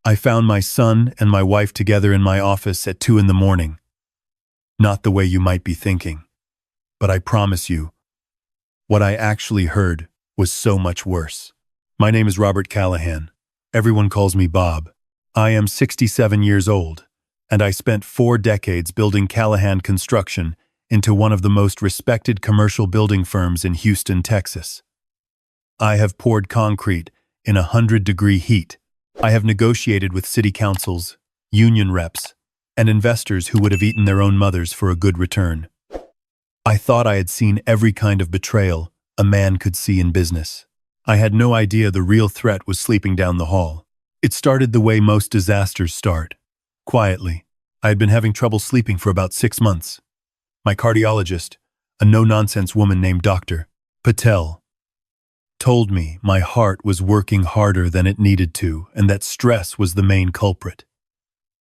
I found my son and my wife together in my office at 2 in the morning. Not the way you might be thinking. But I promise you, what I actually heard was so much worse. My name is Robert Callahan. Everyone calls me Bob. I am 67 years old, and I spent 4 decades building Callahan Construction into one of the most respected commercial building firms in Houston, Texas. I have poured concrete in 100-degree heat. I have negotiated with city councils, union reps, and investors who would have eaten their own mothers for a good return. I thought I had seen every kind of betrayal a man could see in business. I had no idea the real threat was sleeping down the hall. It started the way most disasters start, quietly. I had been having trouble sleeping for about 6 months. My cardiologist, a no-nonsense woman named Dr. Patel, told me my heart was working harder than it needed to and that stress was the main culprit.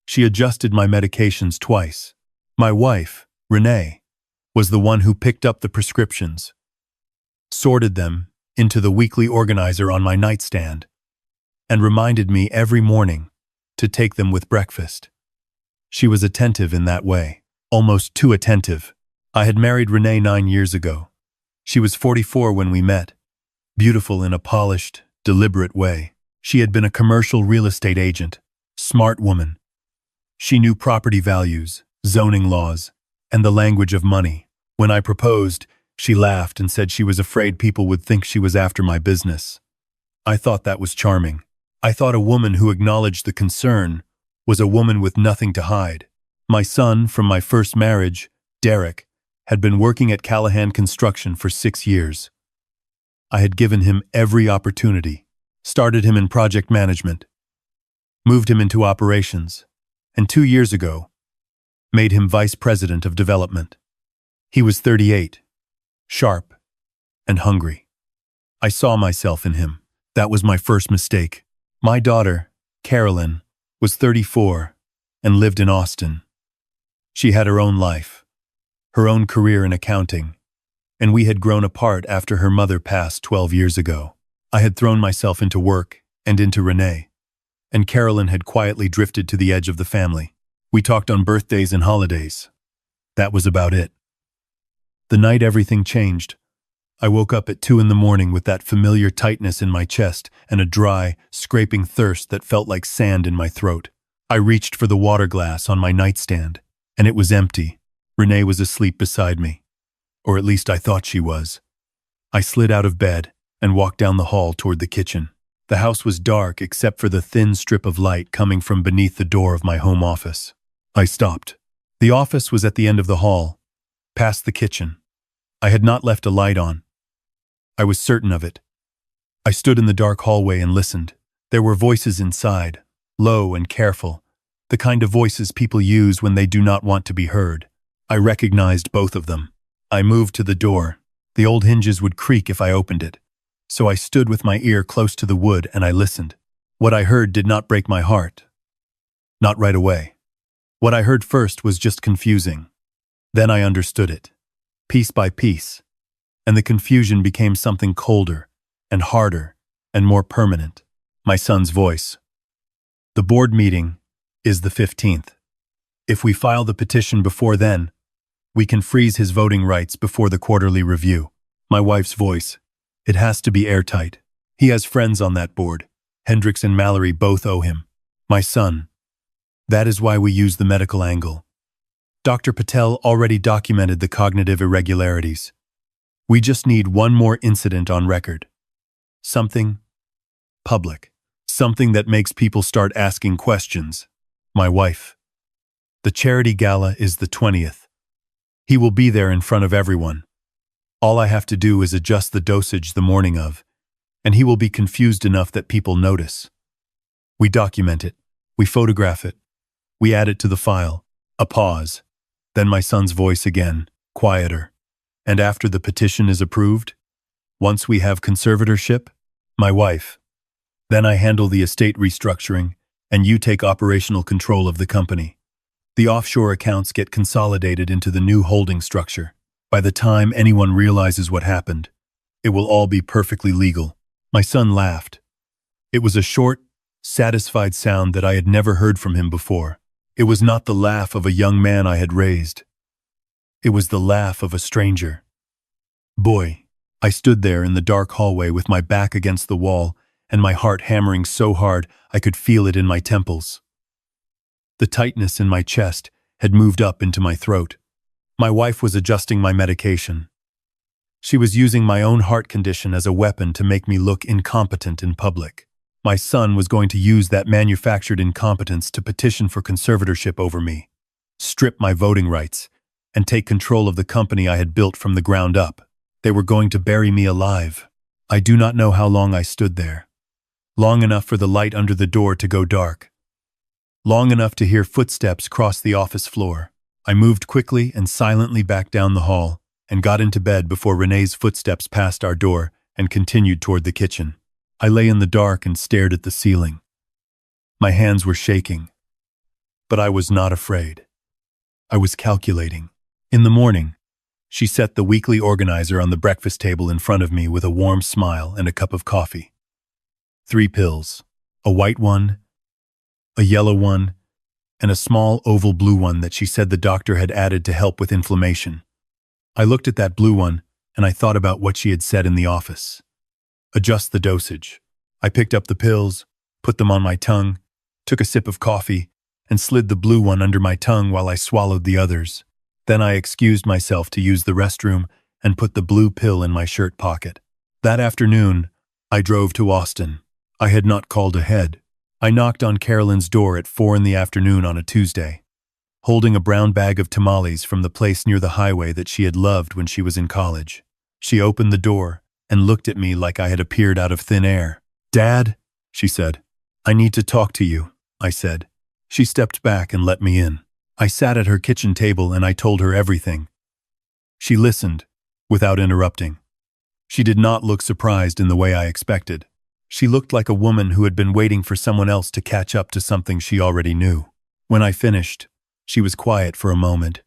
She adjusted my medications twice. My wife, Renee, was the one who picked up the prescriptions, sorted them into the weekly organizer on my nightstand, and reminded me every morning to take them with breakfast. She was attentive in that way, almost too attentive. I had married Renee 9 years ago. She was 44 when we met, beautiful in a polished, deliberate way. She had been a commercial real estate agent, smart woman. She knew property values, zoning laws, and the language of money. When I proposed, she laughed and said she was afraid people would think she was after my business. I thought that was charming. I thought a woman who acknowledged the concern was a woman with nothing to hide. My son from my first marriage, Derek, had been working at Callahan Construction for 6 years. I had given him every opportunity, started him in project management, moved him into operations, and 2 years ago, made him vice president of development. He was 38, sharp, and hungry. I saw myself in him. That was my first mistake. My daughter, Carolyn, was 34 and lived in Austin. She had her own life, her own career in accounting, and we had grown apart after her mother passed 12 years ago. I had thrown myself into work and into Renee, and Carolyn had quietly drifted to the edge of the family. We talked on birthdays and holidays. That was about it. The night everything changed, I woke up at 2 in the morning with that familiar tightness in my chest and a dry, scraping thirst that felt like sand in my throat. I reached for the water glass on my nightstand, and it was empty. Renee was asleep beside me, or at least I thought she was. I slid out of bed and walked down the hall toward the kitchen. The house was dark except for the thin strip of light coming from beneath the door of my home office. I stopped. The office was at the end of the hall, past the kitchen. I had not left a light on. I was certain of it. I stood in the dark hallway and listened. There were voices inside, low and careful, the kind of voices people use when they do not want to be heard. I recognized both of them. I moved to the door. The old hinges would creak if I opened it. So I stood with my ear close to the wood and I listened. What I heard did not break my heart. Not right away. What I heard first was just confusing. Then I understood it, piece by piece, and the confusion became something colder and harder and more permanent. My son's voice. The board meeting is the 15th. If we file the petition before then, we can freeze his voting rights before the quarterly review. My wife's voice. It has to be airtight. He has friends on that board. Hendricks and Mallory both owe him. My son. That is why we use the medical angle. Dr. Patel already documented the cognitive irregularities. We just need one more incident on record. Something public. Something that makes people start asking questions. My wife. The charity gala is the 20th. He will be there in front of everyone. All I have to do is adjust the dosage the morning of, and he will be confused enough that people notice. We document it. We photograph it. We add it to the file. A pause. Then my son's voice again, quieter. And after the petition is approved, once we have conservatorship, my wife. Then I handle the estate restructuring, and you take operational control of the company. The offshore accounts get consolidated into the new holding structure. By the time anyone realizes what happened, it will all be perfectly legal. My son laughed. It was a short, satisfied sound that I had never heard from him before. It was not the laugh of a young man I had raised. It was the laugh of a stranger. Boy, I stood there in the dark hallway with my back against the wall and my heart hammering so hard I could feel it in my temples. The tightness in my chest had moved up into my throat. My wife was adjusting my medication. She was using my own heart condition as a weapon to make me look incompetent in public. My son was going to use that manufactured incompetence to petition for conservatorship over me, strip my voting rights, and take control of the company I had built from the ground up. They were going to bury me alive. I do not know how long I stood there. Long enough for the light under the door to go dark. Long enough to hear footsteps cross the office floor. I moved quickly and silently back down the hall and got into bed before Renee's footsteps passed our door and continued toward the kitchen. I lay in the dark and stared at the ceiling. My hands were shaking, but I was not afraid. I was calculating. In the morning, she set the weekly organizer on the breakfast table in front of me with a warm smile and a cup of coffee. 3 pills, a white one, a yellow one, and a small oval blue one that she said the doctor had added to help with inflammation. I looked at that blue one and I thought about what she had said in the office. Adjust the dosage. I picked up the pills, put them on my tongue, took a sip of coffee, and slid the blue one under my tongue while I swallowed the others. Then I excused myself to use the restroom and put the blue pill in my shirt pocket. That afternoon, I drove to Austin. I had not called ahead. I knocked on Carolyn's door at 4 in the afternoon on a Tuesday, holding a brown bag of tamales from the place near the highway that she had loved when she was in college. She opened the door and looked at me like I had appeared out of thin air. "Dad," she said. "I need to talk to you," I said. She stepped back and let me in. I sat at her kitchen table and I told her everything. She listened, without interrupting. She did not look surprised in the way I expected. She looked like a woman who had been waiting for someone else to catch up to something she already knew. When I finished, she was quiet for a moment.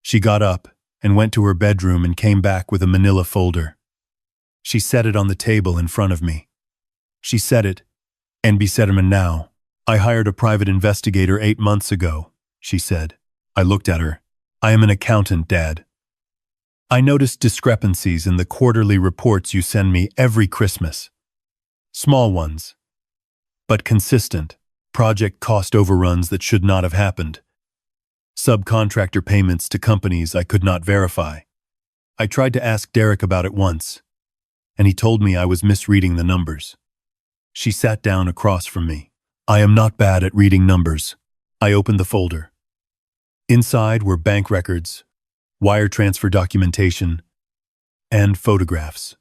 She got up and went to her bedroom and came back with a manila folder. She set it on the table in front of me. She said it, "NB Sederman now. I hired a private investigator 8 months ago," she said. I looked at her. "I am an accountant, Dad. I noticed discrepancies in the quarterly reports you send me every Christmas. Small ones, but consistent. Project cost overruns that should not have happened. Subcontractor payments to companies I could not verify. I tried to ask Derek about it once, and he told me I was misreading the numbers." She sat down across from me. "I am not bad at reading numbers." I opened the folder. Inside were bank records, wire transfer documentation, and photographs.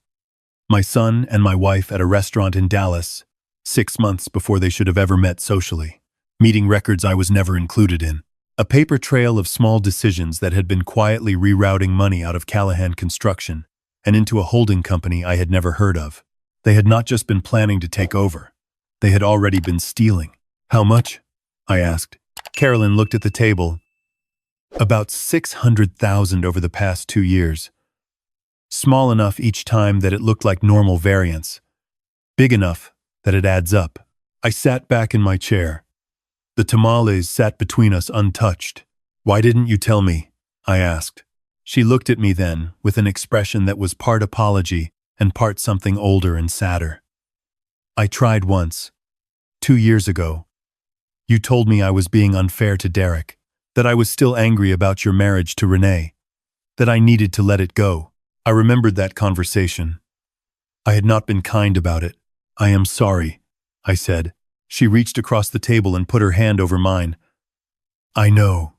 My son and my wife at a restaurant in Dallas, 6 months before they should have ever met socially. Meeting records I was never included in. A paper trail of small decisions that had been quietly rerouting money out of Callahan Construction and into a holding company I had never heard of. They had not just been planning to take over. They had already been stealing. "How much?" I asked. Carolyn looked at the table. "About 600,000 over the past 2 years. Small enough each time that it looked like normal variance. Big enough that it adds up." I sat back in my chair. The tamales sat between us untouched. "Why didn't you tell me?" I asked. She looked at me then with an expression that was part apology and part something older and sadder. "I tried once. 2 years ago. You told me I was being unfair to Derek, that I was still angry about your marriage to Renee, that I needed to let it go." I remembered that conversation. I had not been kind about it. "I am sorry," I said. She reached across the table and put her hand over mine. "I know,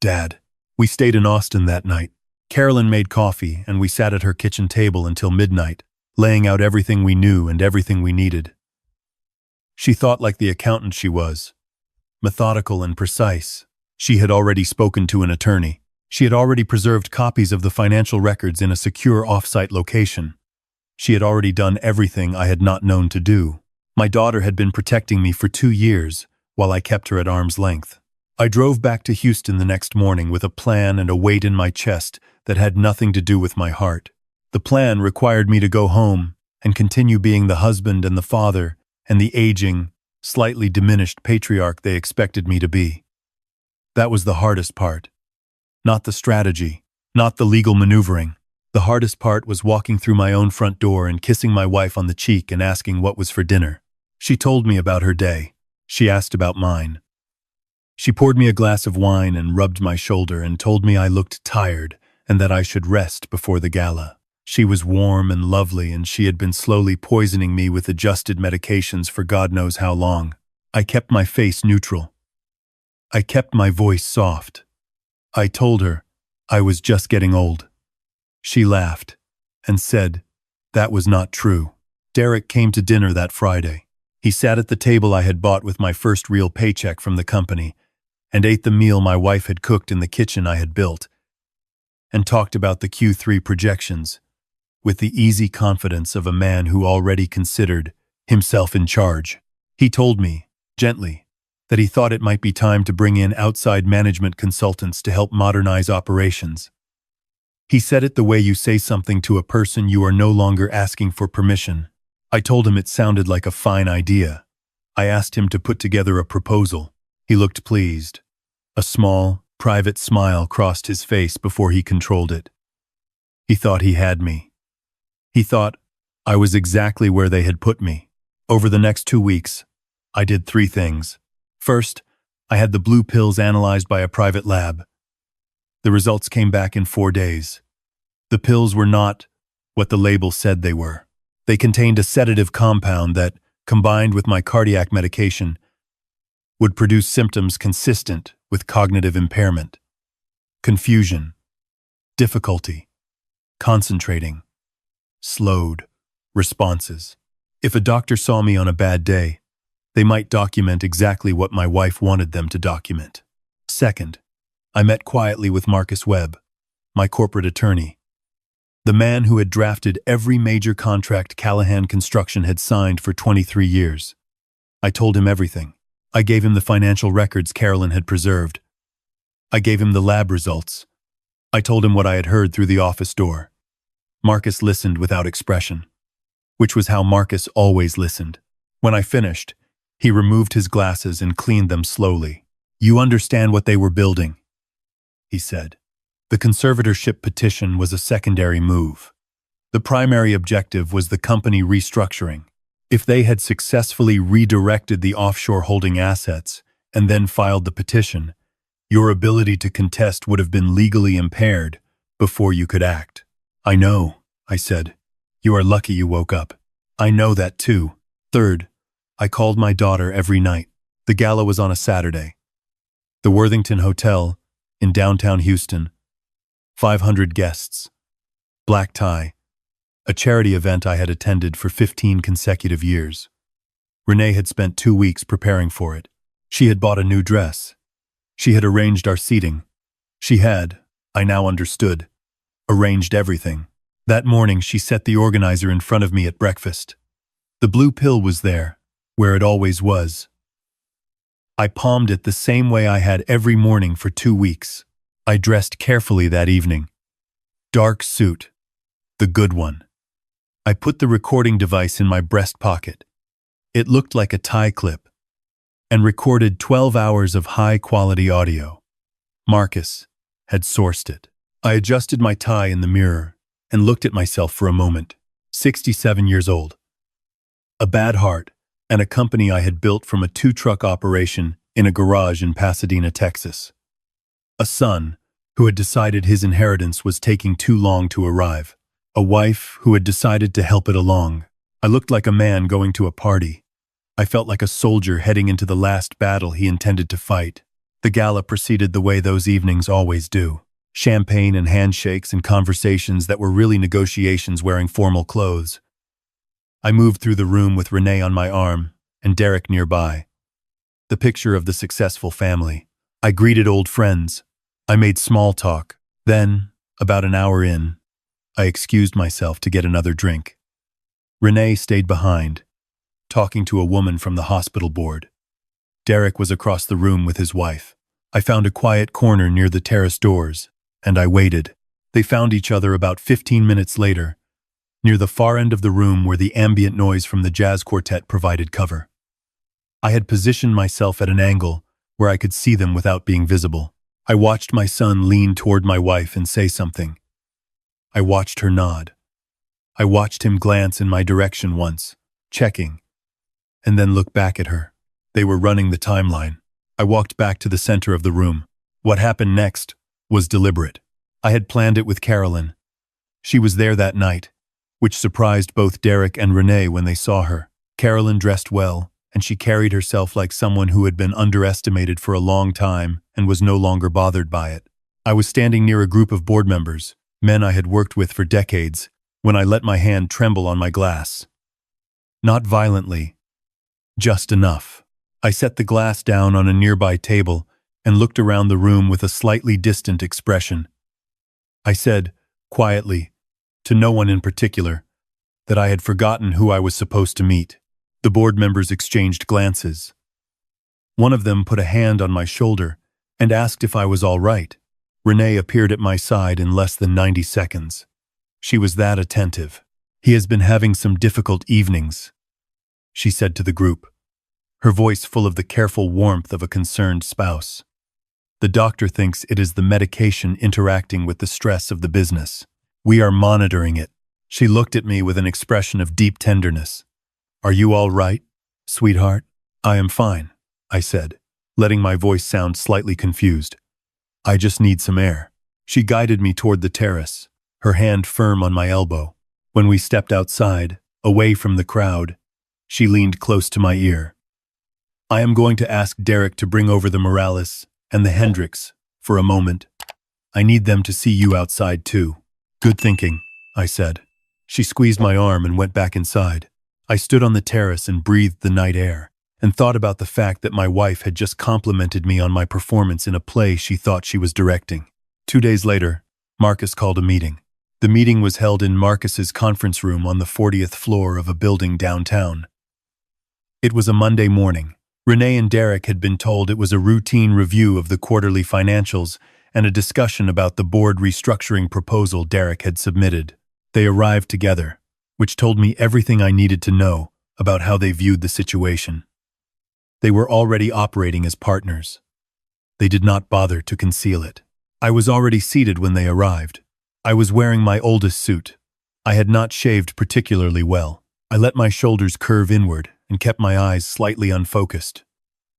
Dad." We stayed in Austin that night. Carolyn made coffee and we sat at her kitchen table until midnight, laying out everything we knew and everything we needed. She thought like the accountant she was, methodical and precise. She had already spoken to an attorney. She had already preserved copies of the financial records in a secure off-site location. She had already done everything I had not known to do. My daughter had been protecting me for 2 years while I kept her at arm's length. I drove back to Houston the next morning with a plan and a weight in my chest that had nothing to do with my heart. The plan required me to go home and continue being the husband and the father and the aging, slightly diminished patriarch they expected me to be. That was the hardest part. Not the strategy, not the legal maneuvering. The hardest part was walking through my own front door and kissing my wife on the cheek and asking what was for dinner. She told me about her day. She asked about mine. She poured me a glass of wine and rubbed my shoulder and told me I looked tired and that I should rest before the gala. She was warm and lovely, and she had been slowly poisoning me with adjusted medications for God knows how long. I kept my face neutral. I kept my voice soft. I told her I was just getting old. She laughed and said that was not true. Derek came to dinner that Friday. He sat at the table I had bought with my first real paycheck from the company and ate the meal my wife had cooked in the kitchen I had built, and talked about the Q3 projections with the easy confidence of a man who already considered himself in charge. He told me, gently, that he thought it might be time to bring in outside management consultants to help modernize operations. He said it the way you say something to a person you are no longer asking for permission. I told him it sounded like a fine idea. I asked him to put together a proposal. He looked pleased. A small, private smile crossed his face before he controlled it. He thought he had me. He thought I was exactly where they had put me. Over the next 2 weeks, I did 3 things. First, I had the blue pills analyzed by a private lab. The results came back in 4 days. The pills were not what the label said they were. They contained a sedative compound that, combined with my cardiac medication, would produce symptoms consistent with cognitive impairment, confusion, difficulty, concentrating, slowed responses. If a doctor saw me on a bad day, they might document exactly what my wife wanted them to document. Second, I met quietly with Marcus Webb, my corporate attorney, the man who had drafted every major contract Callahan Construction had signed for 23 years. I told him everything. I gave him the financial records Carolyn had preserved. I gave him the lab results. I told him what I had heard through the office door. Marcus listened without expression, which was how Marcus always listened. When I finished, he removed his glasses and cleaned them slowly. "You understand what they were building," he said. The conservatorship petition was a secondary move. The primary objective was the company restructuring. If they had successfully redirected the offshore holding assets and then filed the petition, your ability to contest would have been legally impaired before you could act. "I know," I said. "You are lucky you woke up." "I know that too." Third, I called my daughter every night. The gala was on a Saturday. The Worthington Hotel in downtown Houston. 500 guests. Black tie. A charity event I had attended for 15 consecutive years. Renee had spent 2 weeks preparing for it. She had bought a new dress. She had arranged our seating. She had, I now understood, arranged everything. That morning she set the organizer in front of me at breakfast. The blue pill was there, where it always was. I palmed it the same way I had every morning for 2 weeks. I dressed carefully that evening. Dark suit, the good one. I put the recording device in my breast pocket. It looked like a tie clip, and recorded 12 hours of high-quality audio. Marcus had sourced it. I adjusted my tie in the mirror and looked at myself for a moment. 67 years old. A bad heart, and a company I had built from a 2-truck operation in a garage in Pasadena, Texas. A son who had decided his inheritance was taking too long to arrive. A wife who had decided to help it along. I looked like a man going to a party. I felt like a soldier heading into the last battle he intended to fight. The gala proceeded the way those evenings always do. Champagne and handshakes and conversations that were really negotiations wearing formal clothes. I moved through the room with Renee on my arm and Derek nearby. The picture of the successful family. I greeted old friends. I made small talk. Then, about an hour in, I excused myself to get another drink. Renee stayed behind, talking to a woman from the hospital board. Derek was across the room with his wife. I found a quiet corner near the terrace doors, and I waited. They found each other about 15 minutes later, near the far end of the room where the ambient noise from the jazz quartet provided cover. I had positioned myself at an angle where I could see them without being visible. I watched my son lean toward my wife and say something. I watched her nod. I watched him glance in my direction once, checking, and then look back at her. They were running the timeline. I walked back to the center of the room. What happened next was deliberate. I had planned it with Carolyn. She was there that night, which surprised both Derek and Renee when they saw her. Carolyn dressed well, and she carried herself like someone who had been underestimated for a long time and was no longer bothered by it. I was standing near a group of board members, men I had worked with for decades, when I let my hand tremble on my glass. Not violently, just enough. I set the glass down on a nearby table and looked around the room with a slightly distant expression. I said, quietly, to no one in particular, that I had forgotten who I was supposed to meet. The board members exchanged glances. One of them put a hand on my shoulder and asked if I was all right. Renee appeared at my side in less than 90 seconds. She was that attentive. He has been having some difficult evenings, she said to the group, her voice full of the careful warmth of a concerned spouse. The doctor thinks it is the medication interacting with the stress of the business. We are monitoring it. She looked at me with an expression of deep tenderness. Are you all right, sweetheart? I am fine, I said, letting my voice sound slightly confused. I just need some air. She guided me toward the terrace, her hand firm on my elbow. When we stepped outside, away from the crowd, she leaned close to my ear. I am going to ask Derek to bring over the Morales and the Hendricks for a moment. I need them to see you outside too. Good thinking, I said. She squeezed my arm and went back inside. I stood on the terrace and breathed the night air, and thought about the fact that my wife had just complimented me on my performance in a play she thought she was directing. 2 days later, Marcus called a meeting. The meeting was held in Marcus's conference room on the 40th floor of a building downtown. It was a Monday morning. Renee and Derek had been told it was a routine review of the quarterly financials and a discussion about the board restructuring proposal Derek had submitted. They arrived together, which told me everything I needed to know about how they viewed the situation. They were already operating as partners. They did not bother to conceal it. I was already seated when they arrived. I was wearing my oldest suit. I had not shaved particularly well. I let my shoulders curve inward and kept my eyes slightly unfocused,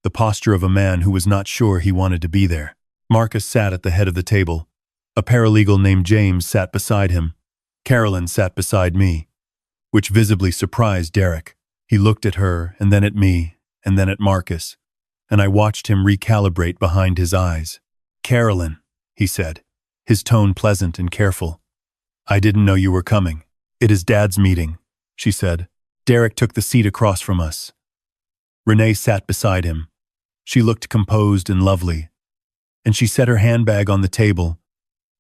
the posture of a man who was not sure he wanted to be there. Marcus sat at the head of the table. A paralegal named James sat beside him. Carolyn sat beside me, which visibly surprised Derek. He looked at her, and then at me, and then at Marcus, and I watched him recalibrate behind his eyes. Carolyn, he said, his tone pleasant and careful. I didn't know you were coming. It is Dad's meeting, she said. Derek took the seat across from us. Renee sat beside him. She looked composed and lovely, and she set her handbag on the table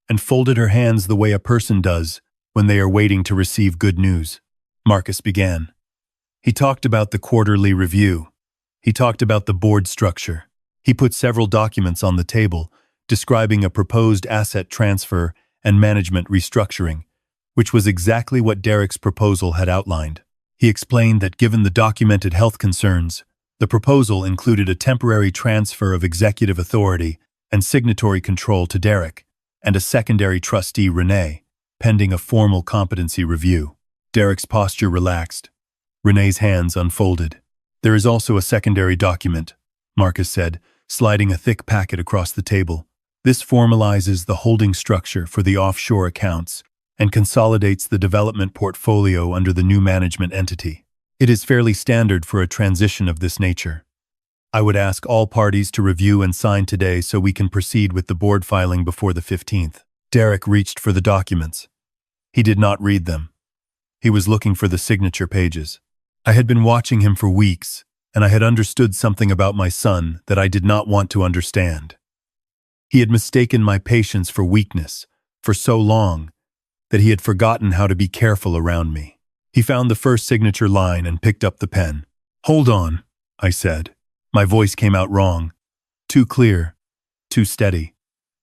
and folded her hands the way a person does when they are waiting to receive good news. Marcus began. He talked about the quarterly review. He talked about the board structure. He put several documents on the table describing a proposed asset transfer and management restructuring, which was exactly what Derek's proposal had outlined. He explained that given the documented health concerns, the proposal included a temporary transfer of executive authority and signatory control to Derek, and a secondary trustee, Renee, pending a formal competency review. Derek's posture relaxed. Renee's hands unfolded. There is also a secondary document, Marcus said, sliding a thick packet across the table. This formalizes the holding structure for the offshore accounts and consolidates the development portfolio under the new management entity. It is fairly standard for a transition of this nature. I would ask all parties to review and sign today so we can proceed with the board filing before the 15th. Derek reached for the documents. He did not read them. He was looking for the signature pages. I had been watching him for weeks, and I had understood something about my son that I did not want to understand. He had mistaken my patience for weakness for so long that he had forgotten how to be careful around me. He found the first signature line and picked up the pen. "Hold on," I said. My voice came out wrong. Too clear, too steady.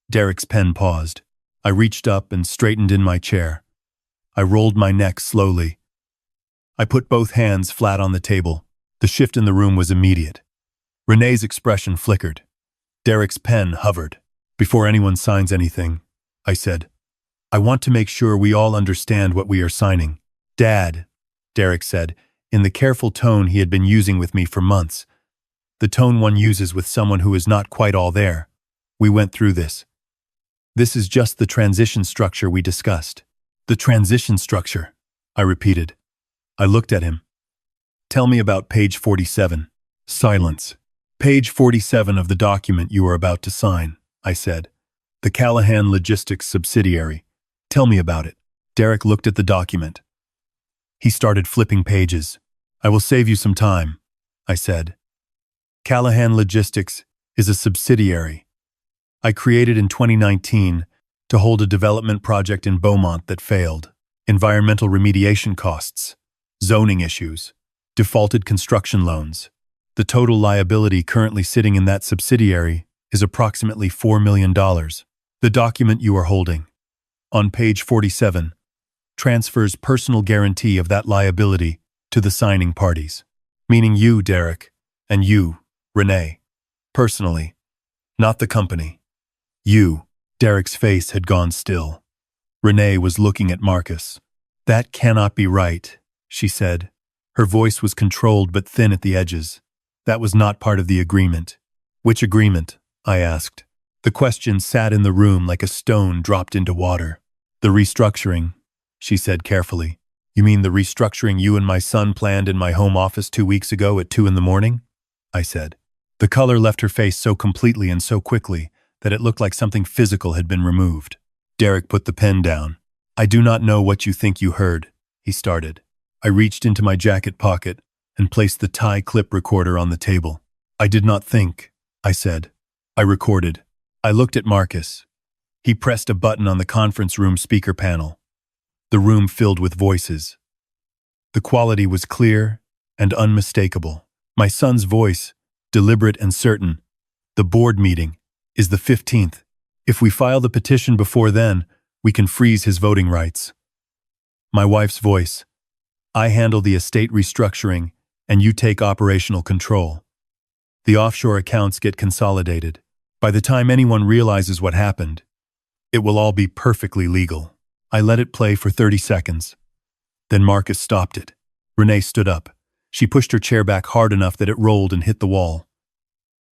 Derek's pen paused. I reached up and straightened in my chair. I rolled my neck slowly. I put both hands flat on the table. The shift in the room was immediate. Renee's expression flickered. Derek's pen hovered. Before anyone signs anything, I said, I want to make sure we all understand what we are signing. Dad, Derek said, in the careful tone he had been using with me for months. The tone one uses with someone who is not quite all there. We went through this. This is just the transition structure we discussed. The transition structure, I repeated. I looked at him. Tell me about page 47. Silence. Page 47 of the document you are about to sign, I said. The Callahan Logistics subsidiary. Tell me about it. Derek looked at the document. He started flipping pages. I will save you some time, I said. Callahan Logistics is a subsidiary. I created in 2019 to hold a development project in Beaumont that failed. Environmental remediation costs, zoning issues, defaulted construction loans. The total liability currently sitting in that subsidiary is approximately $4 million. The document you are holding, on page 47, transfers personal guarantee of that liability to the signing parties, meaning you, Derek, and you, Renee, personally, not the company. You. Derek's face had gone still. Renee was looking at Marcus. That cannot be right, she said. Her voice was controlled but thin at the edges. That was not part of the agreement. Which agreement? I asked. The question sat in the room like a stone dropped into water. The restructuring, she said carefully. You mean the restructuring you and my son planned in my home office 2 weeks ago at 2 a.m? I said. The color left her face so completely and so quickly that it looked like something physical had been removed. Derek put the pen down. I do not know what you think you heard, he started. I reached into my jacket pocket and placed the tie clip recorder on the table. I did not think, I said. I recorded. I looked at Marcus. He pressed a button on the conference room speaker panel. The room filled with voices. The quality was clear and unmistakable. My son's voice, deliberate and certain. The board meeting is the 15th. If we file the petition before then, we can freeze his voting rights. My wife's voice. I handle the estate restructuring and you take operational control. The offshore accounts get consolidated. By the time anyone realizes what happened, it will all be perfectly legal. I let it play for 30 seconds. Then Marcus stopped it. Renee stood up. She pushed her chair back hard enough that it rolled and hit the wall.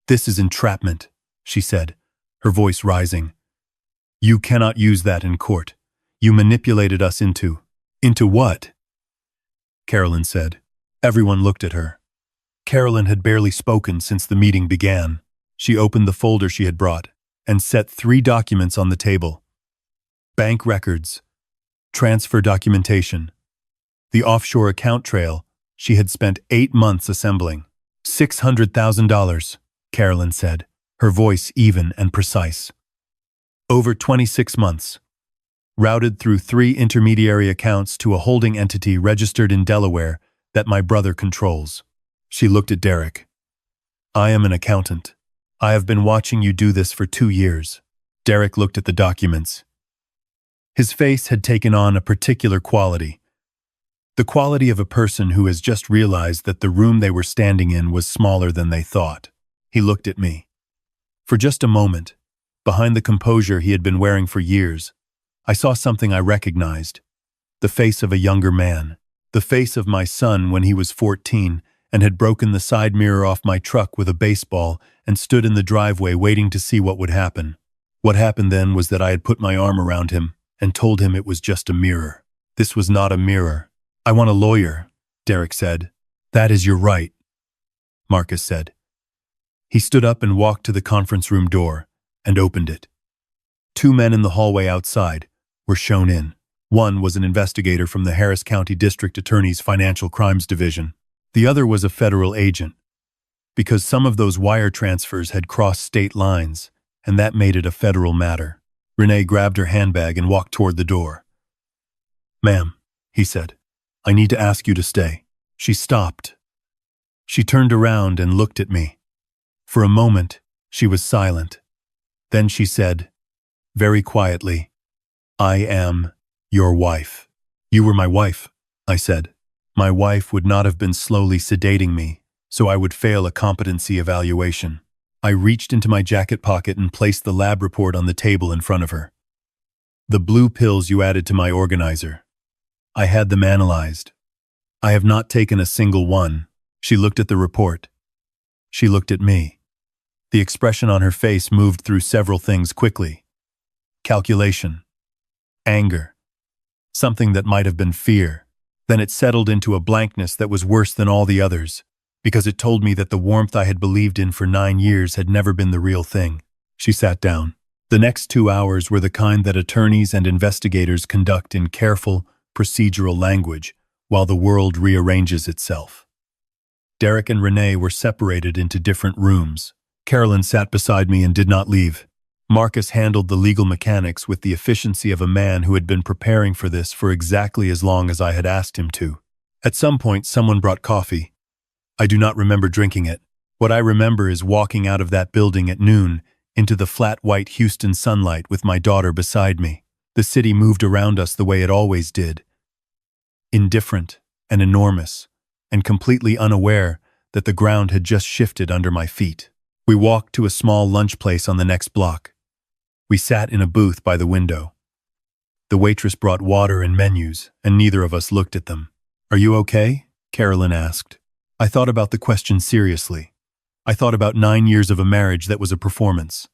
This is entrapment, she said, her voice rising. You cannot use that in court. You manipulated us into what? Carolyn said. Everyone looked at her. Carolyn had barely spoken since the meeting began. She opened the folder she had brought and set 3 documents on the table. Bank records, transfer documentation, the offshore account trail she had spent 8 months assembling. $600,000, Carolyn said, her voice even and precise. Over 26 months. Routed through 3 intermediary accounts to a holding entity registered in Delaware that my brother controls. She looked at Derek. I am an accountant. I have been watching you do this for 2 years. Derek looked at the documents. His face had taken on a particular quality. The quality of a person who has just realized that the room they were standing in was smaller than they thought. He looked at me. For just a moment, behind the composure he had been wearing for years, I saw something I recognized. The face of a younger man. The face of my son when he was 14 and had broken the side mirror off my truck with a baseball and stood in the driveway waiting to see what would happen. What happened then was that I had put my arm around him and told him it was just a mirror. This was not a mirror. I want a lawyer, Derek said. That is your right, Marcus said. He stood up and walked to the conference room door and opened it. 2 men in the hallway outside were shown in. One was an investigator from the Harris County District Attorney's Financial Crimes Division. The other was a federal agent, because some of those wire transfers had crossed state lines, and that made it a federal matter. Renee grabbed her handbag and walked toward the door. Ma'am, he said, I need to ask you to stay. She stopped. She turned around and looked at me. For a moment, she was silent. Then she said, very quietly, I am your wife. You were my wife, I said. My wife would not have been slowly sedating me, so I would fail a competency evaluation. I reached into my jacket pocket and placed the lab report on the table in front of her. The blue pills you added to my organizer. I had them analyzed. I have not taken a single one. She looked at the report. She looked at me. The expression on her face moved through several things quickly. Calculation. Anger. Something that might have been fear. Then it settled into a blankness that was worse than all the others, because it told me that the warmth I had believed in for 9 years had never been the real thing. She sat down. The next 2 hours were the kind that attorneys and investigators conduct in careful, procedural language, while the world rearranges itself. Derek and Renee were separated into different rooms. Carolyn sat beside me and did not leave. Marcus handled the legal mechanics with the efficiency of a man who had been preparing for this for exactly as long as I had asked him to. At some point, someone brought coffee. I do not remember drinking it. What I remember is walking out of that building at noon into the flat white Houston sunlight with my daughter beside me. The city moved around us the way it always did. Indifferent and enormous, and completely unaware that the ground had just shifted under my feet. We walked to a small lunch place on the next block. We sat in a booth by the window. The waitress brought water and menus, and neither of us looked at them. "Are you okay?" Carolyn asked. I thought about the question seriously. I thought about 9 years of a marriage that was a performance.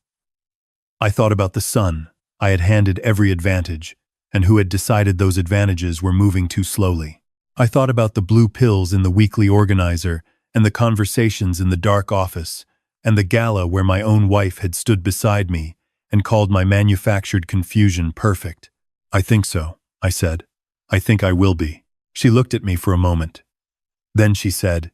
I thought about the son I had handed every advantage, and who had decided those advantages were moving too slowly. I thought about the blue pills in the weekly organizer, and the conversations in the dark office, and the gala where my own wife had stood beside me and called my manufactured confusion perfect. "I think so," I said. "I think I will be." She looked at me for a moment. Then she said,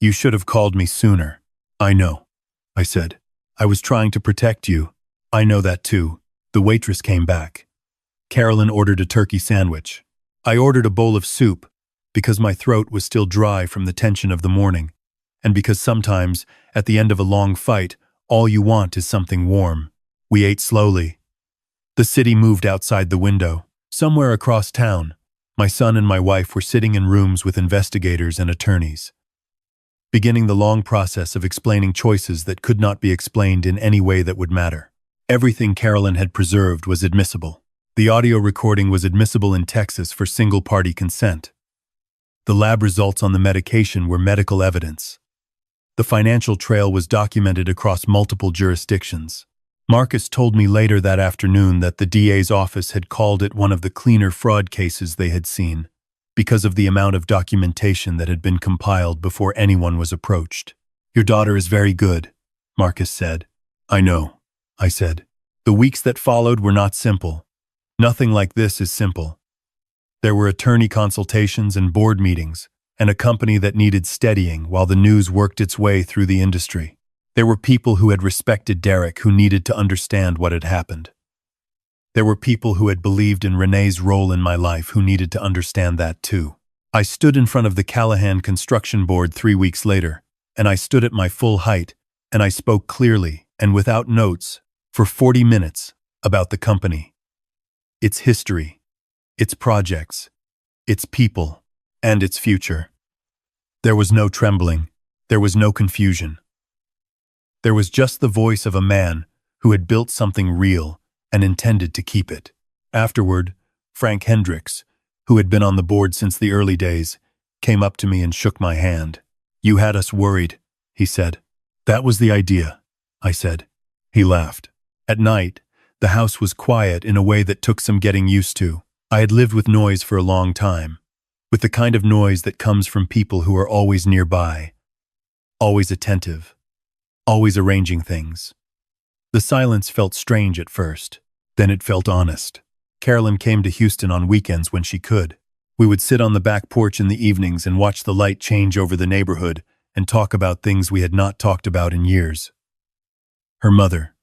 "You should have called me sooner." "I know," I said. "I was trying to protect you." "I know that too." The waitress came back. Carolyn ordered a turkey sandwich. I ordered a bowl of soup because my throat was still dry from the tension of the morning, and because sometimes, at the end of a long fight, all you want is something warm. We ate slowly. The city moved outside the window. Somewhere across town, my son and my wife were sitting in rooms with investigators and attorneys, beginning the long process of explaining choices that could not be explained in any way that would matter. Everything Carolyn had preserved was admissible. The audio recording was admissible in Texas for single-party consent. The lab results on the medication were medical evidence. The financial trail was documented across multiple jurisdictions. Marcus told me later that afternoon that the DA's office had called it one of the cleaner fraud cases they had seen, because of the amount of documentation that had been compiled before anyone was approached. "Your daughter is very good," Marcus said. "I know," I said. The weeks that followed were not simple. Nothing like this is simple. There were attorney consultations and board meetings, and a company that needed steadying while the news worked its way through the industry. There were people who had respected Derek who needed to understand what had happened. There were people who had believed in Renee's role in my life who needed to understand that too. I stood in front of the Callahan construction board 3 weeks later, and I stood at my full height, and I spoke clearly and without notes for 40 minutes about the company, its history, its projects, its people, and its future. There was no trembling. There was no confusion. There was just the voice of a man who had built something real and intended to keep it. Afterward, Frank Hendricks, who had been on the board since the early days, came up to me and shook my hand. "You had us worried," he said. "That was the idea," I said. He laughed. At night, the house was quiet in a way that took some getting used to. I had lived with noise for a long time, with the kind of noise that comes from people who are always nearby, always attentive, always arranging things. The silence felt strange at first, then it felt honest. Carolyn came to Houston on weekends when she could. We would sit on the back porch in the evenings and watch the light change over the neighborhood and talk about things we had not talked about in years. Her mother,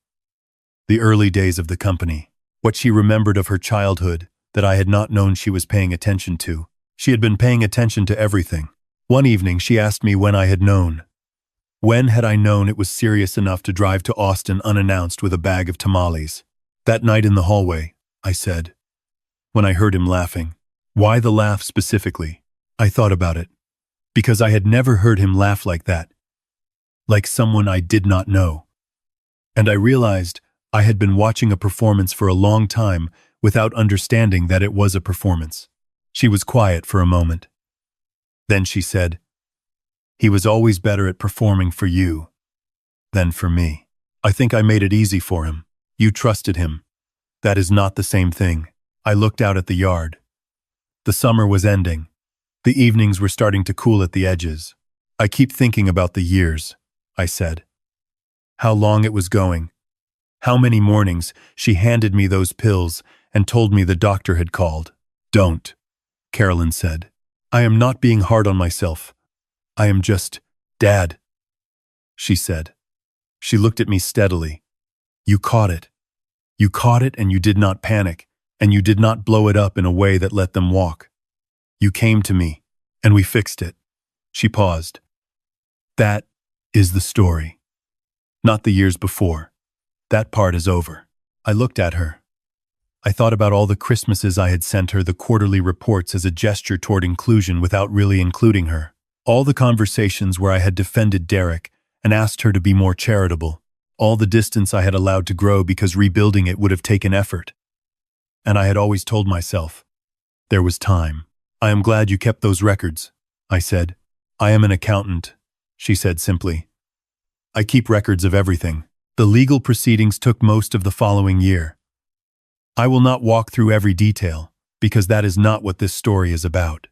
the early days of the company, what she remembered of her childhood that I had not known she was paying attention to. She had been paying attention to everything. One evening she asked me when I had known. When had I known it was serious enough to drive to Austin unannounced with a bag of tamales? That night in the hallway, I said, when I heard him laughing. Why the laugh specifically? I thought about it. because I had never heard him laugh like that, like someone I did not know. And I realized I had been watching a performance for a long time without understanding that it was a performance. She was quiet for a moment. Then she said, "He was always better at performing for you than for me. I think I made it easy for him. You trusted him. That is not the same thing." I looked out at the yard. The summer was ending. The evenings were starting to cool at the edges. "I keep thinking about the years," I said. How long it was going. How many mornings she handed me those pills and told me the doctor had called. "Don't," Carolyn said. "I am not being hard on myself. I am just, Dad," she said. She looked at me steadily. "You caught it. You caught it and you did not panic, and you did not blow it up in a way that let them walk. You came to me, and we fixed it." She paused. "That is the story. Not the years before. That part is over." I looked at her. I thought about all the Christmases I had sent her the quarterly reports as a gesture toward inclusion without really including her. All the conversations where I had defended Derek and asked her to be more charitable. All the distance I had allowed to grow because rebuilding it would have taken effort. And I had always told myself, there was time. "I am glad you kept those records," I said. "I am an accountant," she said simply. "I keep records of everything." The legal proceedings took most of the following year. I will not walk through every detail, because that is not what this story is about.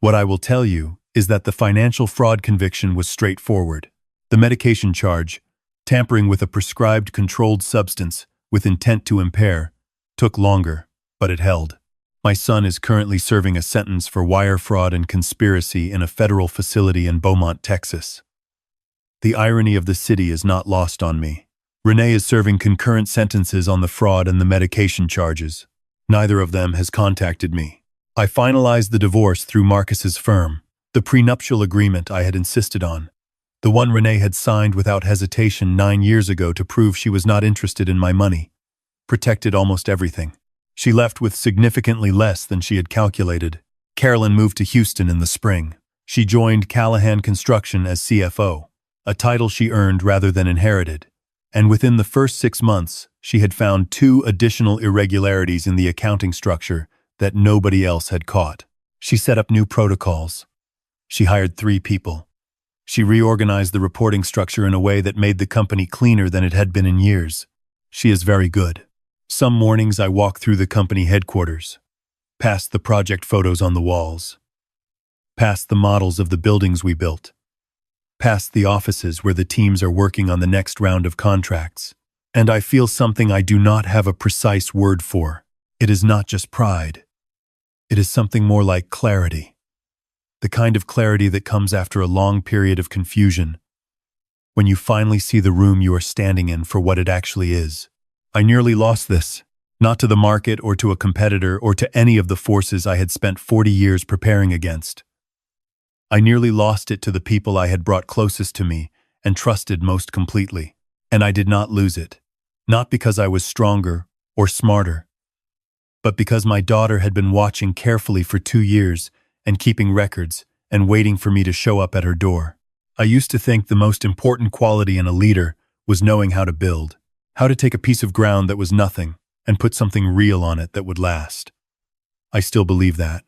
What I will tell you is that the financial fraud conviction was straightforward. The medication charge, tampering with a prescribed controlled substance with intent to impair, took longer, but it held. My son is currently serving a sentence for wire fraud and conspiracy in a federal facility in Beaumont, Texas. The irony of the city is not lost on me. Renee is serving concurrent sentences on the fraud and the medication charges. Neither of them has contacted me. I finalized the divorce through Marcus's firm, the prenuptial agreement I had insisted on, the one Renee had signed without hesitation 9 years ago to prove she was not interested in my money. Protected almost everything. She left with significantly less than she had calculated. Carolyn moved to Houston in the spring. She joined Callahan Construction as CFO, a title she earned rather than inherited. And within the first 6 months, she had found 2 additional irregularities in the accounting structure that nobody else had caught. She set up new protocols. She hired 3 people. She reorganized the reporting structure in a way that made the company cleaner than it had been in years. She is very good. Some mornings I walk through the company headquarters, past the project photos on the walls, past the models of the buildings we built, past the offices where the teams are working on the next round of contracts. And I feel something I do not have a precise word for. It is not just pride. It is something more like clarity. The kind of clarity that comes after a long period of confusion, when you finally see the room you are standing in for what it actually is. I nearly lost this, not to the market or to a competitor or to any of the forces I had spent 40 years preparing against. I nearly lost it to the people I had brought closest to me and trusted most completely. And I did not lose it, not because I was stronger or smarter, but because my daughter had been watching carefully for 2 years and keeping records and waiting for me to show up at her door. I used to think the most important quality in a leader was knowing how to build, how to take a piece of ground that was nothing and put something real on it that would last. I still believe that.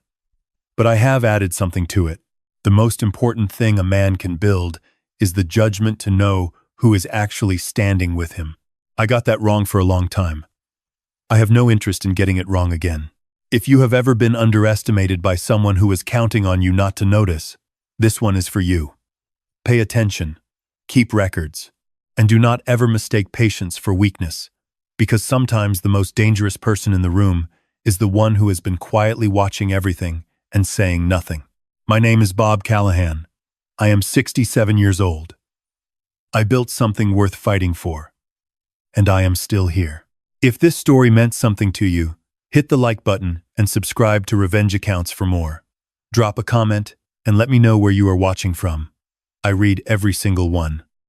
But I have added something to it. The most important thing a man can build is the judgment to know who is actually standing with him. I got that wrong for a long time. I have no interest in getting it wrong again. If you have ever been underestimated by someone who was counting on you not to notice, this one is for you. Pay attention, keep records, and do not ever mistake patience for weakness, because sometimes the most dangerous person in the room is the one who has been quietly watching everything and saying nothing. My name is Bob Callahan. I am 67 years old. I built something worth fighting for, and I am still here. If this story meant something to you, hit the like button and subscribe to Revenge Accounts for more. Drop a comment and let me know where you are watching from. I read every single one.